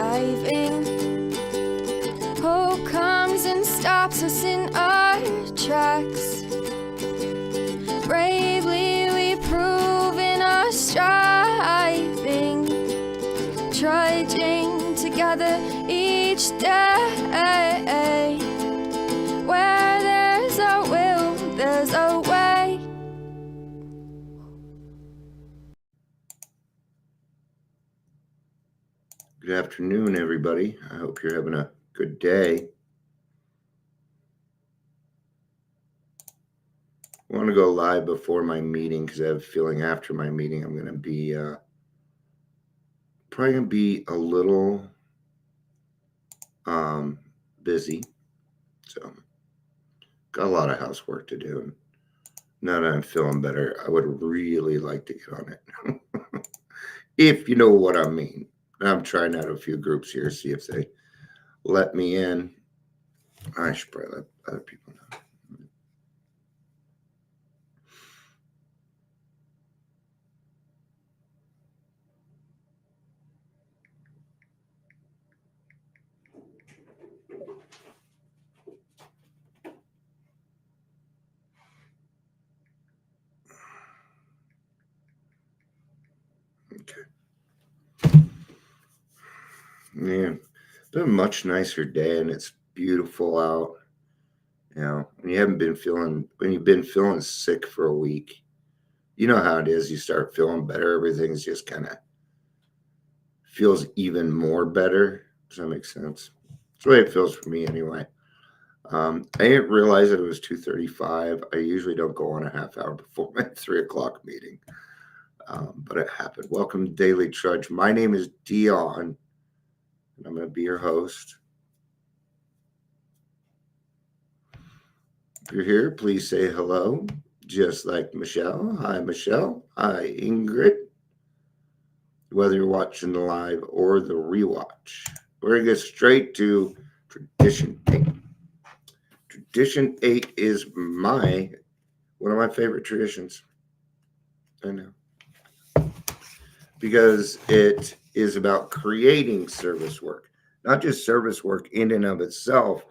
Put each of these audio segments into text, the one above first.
diving. Hope comes and stops us in our tracks. Bravely we prove in our striving, trudging together each day. Where there's a will, there's a way. Good afternoon, everybody. I hope you're having a good day. I want to go live before my meeting because I have a feeling after my meeting I'm going to be probably going to be a little busy. So got a lot of housework to do. Now that I'm feeling better, I would really like to get on it. If you know what I mean. I'm trying out a few groups here, see if they let me in. I should probably let other people know. Okay. Yeah, been a much nicer day, and it's beautiful out. You know, when you've been feeling sick for a week, you know how it is. You start feeling better, everything's just kind of feels even more better. Does that make sense? That's the way it feels for me, anyway. I didn't realize that it was 2:35. I usually don't go on a half hour before my 3:00 meeting, but it happened. Welcome to Daily Trudge. My name is Dion, and I'm going to be your host. If you're here, please say hello, just like Michelle. Hi, Michelle. Hi, Ingrid. Whether you're watching the live or the rewatch, we're going to get straight to Tradition 8. Tradition 8 is one of my favorite traditions. I know. Because it is about creating service work, not just service work in and of itself,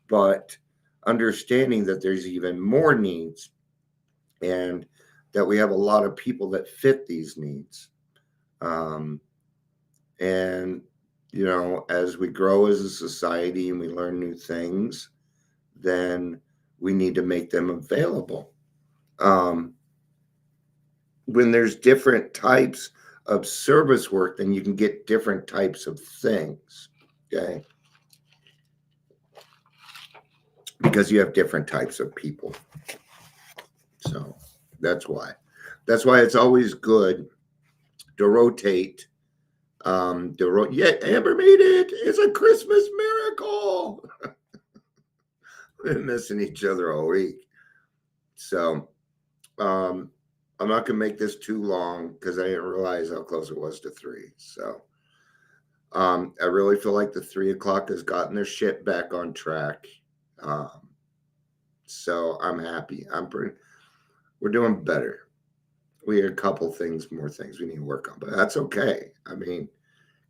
but understanding that there's even more needs and that we have a lot of people that fit these needs. And, you know, as we grow as a society and we learn new things, then we need to make them available. When there's different types of service work, then you can get different types of things, okay? Because you have different types of people. So that's why. That's why it's always good to rotate. Yeah, Amber made it. It's a Christmas miracle. We've been missing each other all week. So I'm not going to make this too long because I didn't realize how close it was to 3. So I really feel like the 3:00 has gotten their shit back on track. So I'm happy. We're doing better. We had a couple more things we need to work on, but that's okay. I mean,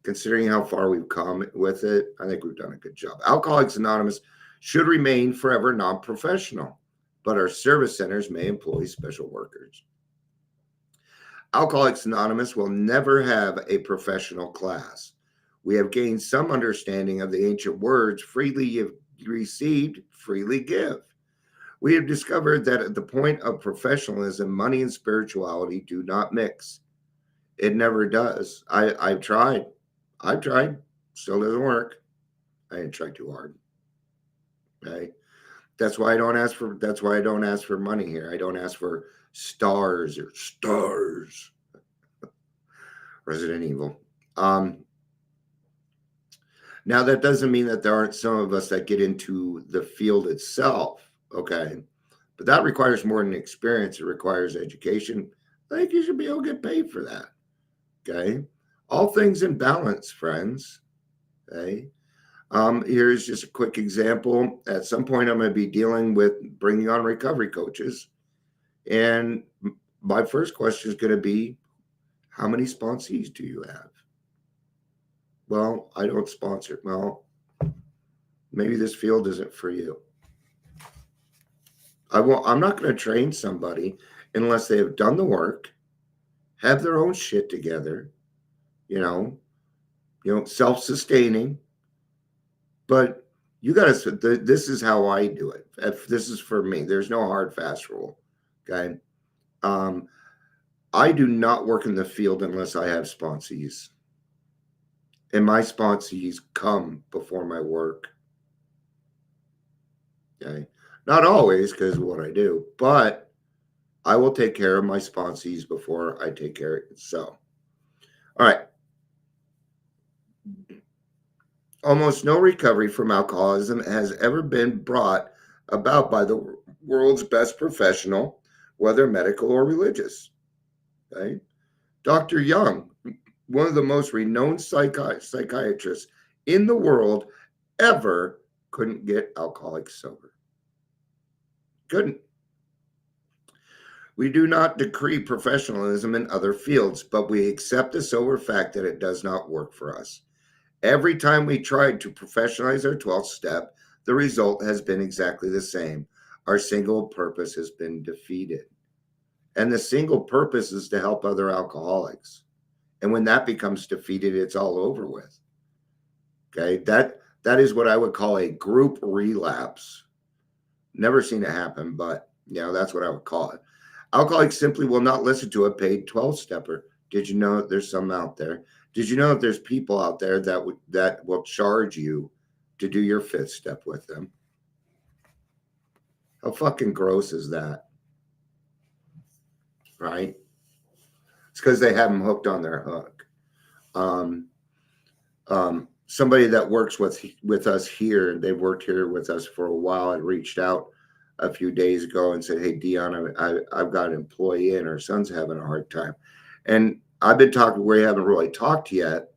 considering how far we've come with it, I think we've done a good job. Alcoholics Anonymous should remain forever non-professional, but our service centers may employ special workers. Alcoholics Anonymous will never have a professional class. We have gained some understanding of the ancient words, freely you've received, freely give. We have discovered that at the point of professionalism, money and spirituality do not mix. It never does. I've tried. Still doesn't work. I didn't try too hard. Okay. That's why I don't ask for money here. I don't ask for stars. Resident Evil. Now that doesn't mean that there aren't some of us that get into the field itself. Okay. But that requires more than experience. It requires education. I think you should be able to get paid for that. Okay. All things in balance, friends. Okay. Here's just a quick example. At some point, I'm going to be dealing with bringing on recovery coaches. And my first question is going to be, how many sponsees do you have? Well, I don't sponsor. Well, maybe this field isn't for you. I'm not going to train somebody unless they have done the work, have their own shit together, you know, self-sustaining. But you got to. This is how I do it. If this is for me. There's no hard fast rule. Okay. Um, I do not work in the field unless I have sponsees, and my sponsees come before my work. Okay. Not always because of what I do, but I will take care of my sponsees before I take care of it. So, all right. Almost no recovery from alcoholism has ever been brought about by the world's best professional, whether medical or religious. Okay? Dr. Young, one of the most renowned psychiatrists in the world, ever couldn't get alcoholics sober. Couldn't. We do not decree professionalism in other fields, but we accept the sober fact that it does not work for us. Every time we tried to professionalize our 12th step, the result has been exactly the same. Our single purpose has been defeated. And the single purpose is to help other alcoholics. And when that becomes defeated, it's all over with. Okay, that is what I would call a group relapse. Never seen it happen, but that's what I would call it. Alcoholics simply will not listen to a paid 12-stepper. Did you know that there's some out there? Did you know that there's people out there that will charge you to do your 5th step with them? How fucking gross is that? Right? It's because they have them hooked on their hook. Somebody that works with us here, they've worked here with us for a while, had reached out a few days ago and said, "Hey, Dion, I've got an employee and her son's having a hard time." And I've been talking, we haven't really talked yet,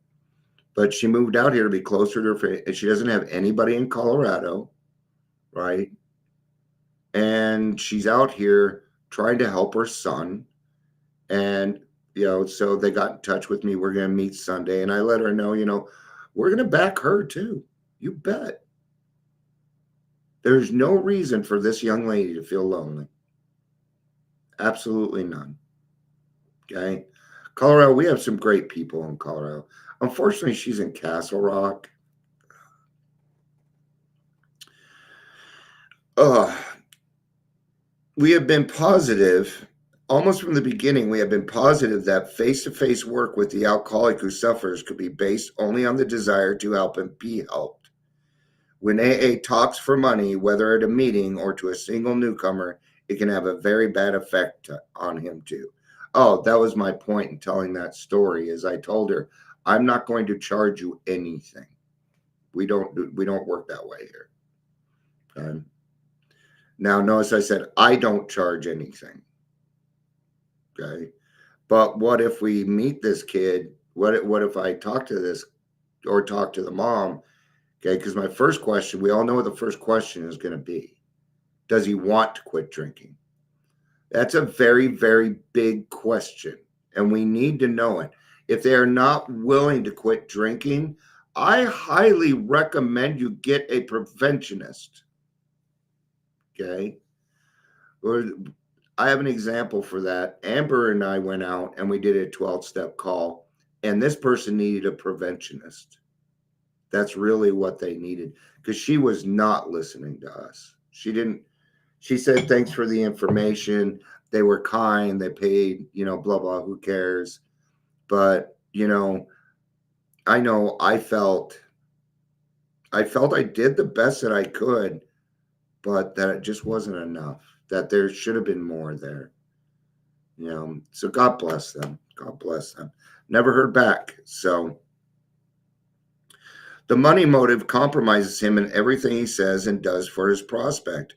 but she moved out here to be closer to her family, and she doesn't have anybody in Colorado, right? And she's out here trying to help her son. And, so they got in touch with me. We're going to meet Sunday. And I let her know, we're going to back her too. You bet. There's no reason for this young lady to feel lonely. Absolutely none. Okay. Colorado, we have some great people in Colorado. Unfortunately, she's in Castle Rock. We have been positive, almost from the beginning, we have been positive that face-to-face work with the alcoholic who suffers could be based only on the desire to help and be helped. When AA talks for money, whether at a meeting or to a single newcomer, it can have a very bad effect on him too. Oh, that was my point in telling that story. Is I told her, I'm not going to charge you anything. We don't work that way here. Now, notice I said I don't charge anything. Okay, but what if we meet this kid? What if I talk to this or talk to the mom? Okay, because my first question, we all know what the first question is going to be. Does he want to quit drinking? That's a very, very big question, and we need to know it. If they are not willing to quit drinking, I highly recommend you get a preventionist. Okay? Or I have an example for that. Amber and I went out and we did a 12-step call, and this person needed a preventionist. That's really what they needed, because she was not listening to us. She said, thanks for the information. They were kind. They paid, blah, blah, who cares? But, I know I felt I did the best that I could, but that it just wasn't enough, that there should have been more there. So God bless them. God bless them. Never heard back. So the money motive compromises him in everything he says and does for his prospect.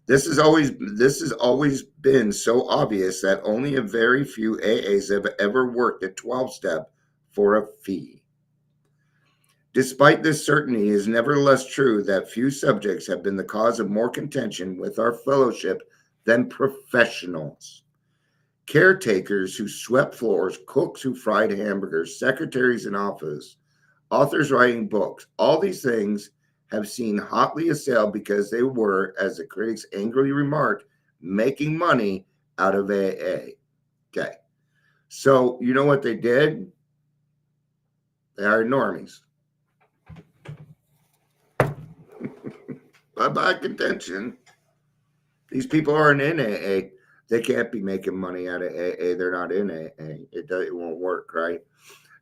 This has always been so obvious that only a very few AAs have ever worked a 12-step for a fee. Despite this certainty, it is nevertheless true that few subjects have been the cause of more contention with our fellowship than professionals. Caretakers who swept floors, cooks who fried hamburgers, secretaries in office, authors writing books. All these things have seen hotly assailed because they were, as the critics angrily remarked, making money out of AA. Okay. So, you know what they did? They are normies. By contention, these people aren't in AA. They can't be making money out of AA. They're not in AA. It won't work, right?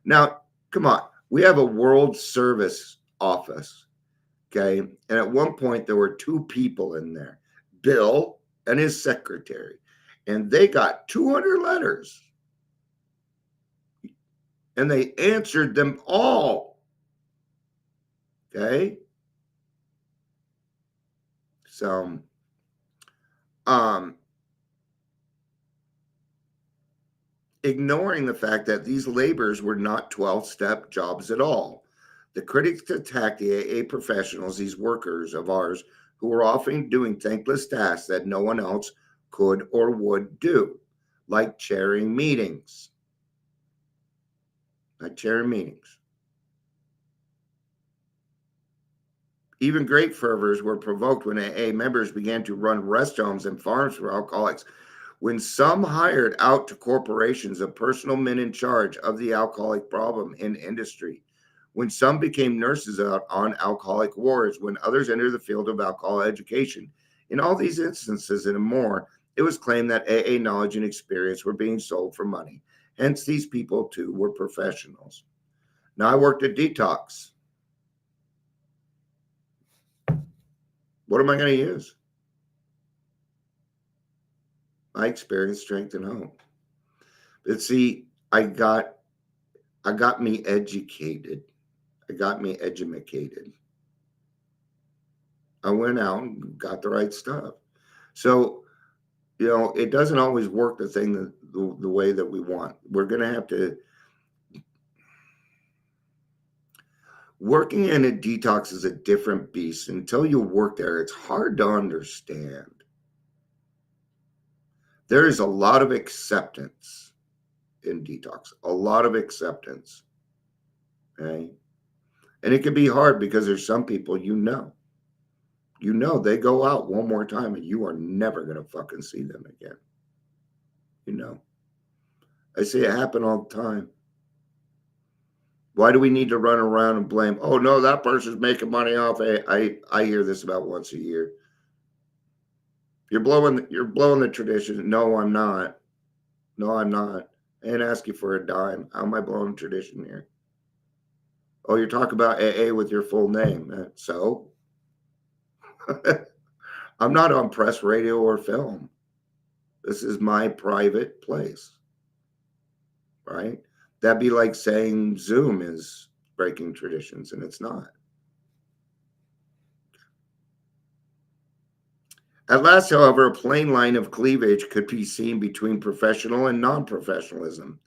Now, come on. We have a World Service office, okay? And at one point, there were two people in there, Bill and his secretary, and they got 200 letters, and they answered them all, okay? So, ignoring the fact that these labors were not 12-step jobs at all. The critics attacked the AA professionals, these workers of ours, who were often doing thankless tasks that no one else could or would do, like chairing meetings. Even great fervors were provoked when AA members began to run rest homes and farms for alcoholics. When some hired out to corporations of personal men in charge of the alcoholic problem in industry, when some became nurses out on alcoholic wards, when others entered the field of alcohol education. In all these instances and more, it was claimed that AA knowledge and experience were being sold for money. Hence, these people too were professionals. Now, I worked at Detox. What am I going to use? My experience, strength, and hope. But see, I got me educated. I got me educated. I went out and got the right stuff. So, it doesn't always work the way that we want. We're going to have to. Working in a detox is a different beast. Until you work there, it's hard to understand. There is a lot of acceptance in detox, a lot of acceptance. Okay? And it can be hard because there's some people they go out one more time and you are never going to fucking see them again. I see it happen all the time. Why do we need to run around and blame? Oh no, that person's making money off it. I hear this about once a year. You're blowing the tradition. No, I'm not. I ain't asking for a dime. How am I blowing tradition here? Oh, you're talking about AA with your full name. So I'm not on press, radio, or film. This is my private place. Right? That'd be like saying Zoom is breaking traditions, and it's not. At last, however, a plain line of cleavage could be seen between professional and non-professionalism.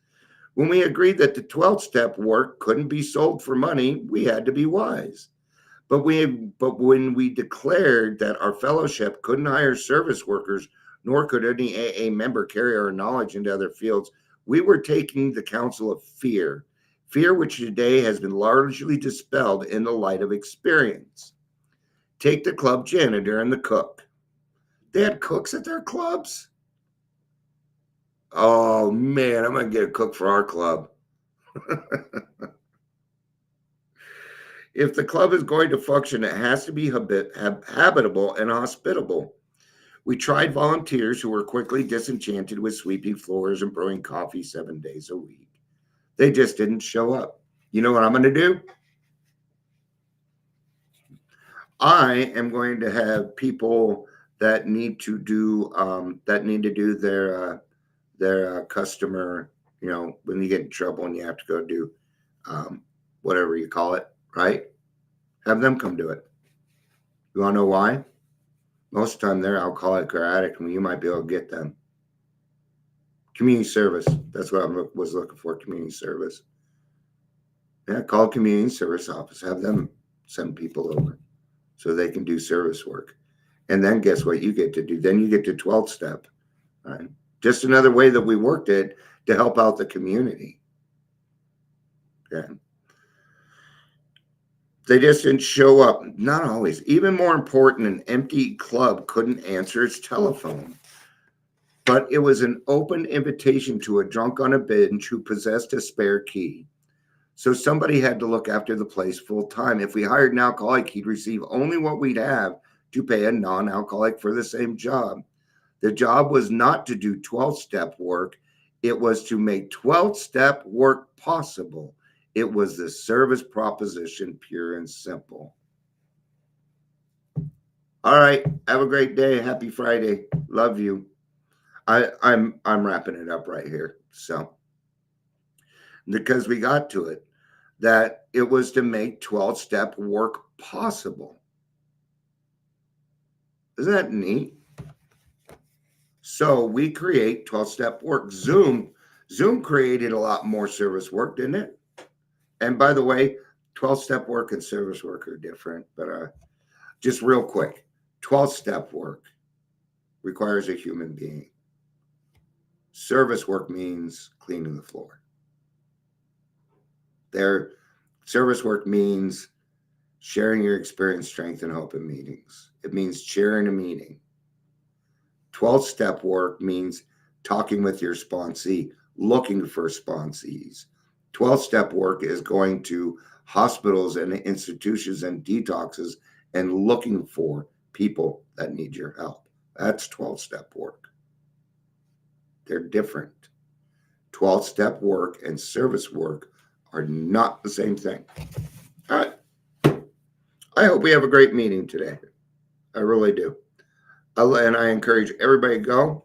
When we agreed that the 12-step work couldn't be sold for money, we had to be wise. But when we declared that our fellowship couldn't hire service workers, nor could any AA member carry our knowledge into other fields, we were taking the counsel of fear which today has been largely dispelled in the light of experience. Take the club janitor and the cook. They had cooks at their clubs? Oh man, I'm going to get a cook for our club. If the club is going to function, it has to be habitable and hospitable. We tried volunteers who were quickly disenchanted with sweeping floors and brewing coffee 7 days a week. They just didn't show up. You know what I'm going to do? I am going to have people that need to do their customer, when you get in trouble and you have to go do whatever you call it, right? Have them come do it. You want to know why? Most of the time they're alcoholic or addict, and you might be able to get them. Community service. That's what I was looking for, community service. Yeah, call community service office. Have them send people over so they can do service work. And then guess what you get to do? Then you get to 12th step. Right? Just another way that we worked it to help out the community. Okay. They just didn't show up. Not always. Even more important, an empty club couldn't answer its telephone. But it was an open invitation to a drunk on a bench who possessed a spare key. So somebody had to look after the place full time. If we hired an alcoholic, he'd receive only what we'd have to pay a non alcoholic for the same job. The job was not to do 12-step work, it was to make 12-step work possible. It was the service proposition, pure and simple. All right. Have a great day. Happy Friday. Love you. I'm wrapping it up right here. So because we got to it, that it was to make 12-step work possible. Isn't that neat? So we create 12-step work. Zoom created a lot more service work, didn't it? And by the way, 12-step work and service work are different, but just real quick, 12-step work requires a human being. Service work means cleaning the floor. Their service work means sharing your experience, strength, and hope in meetings. It means chairing a meeting. 12-step work means talking with your sponsee, looking for sponsees. 12-step work is going to hospitals and institutions and detoxes and looking for people that need your help. That's 12-step work. They're different. 12-step work and service work are not the same thing. All right. I hope we have a great meeting today. I really do. And I encourage everybody to go.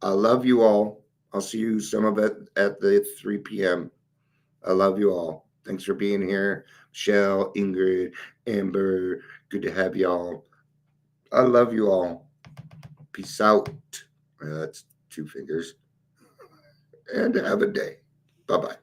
I love you all. I'll see you some of it at the 3 p.m. I love you all. Thanks for being here. Michelle, Ingrid, Amber, good to have y'all. I love you all. Peace out. That's 2 fingers. And have a day. Bye-bye.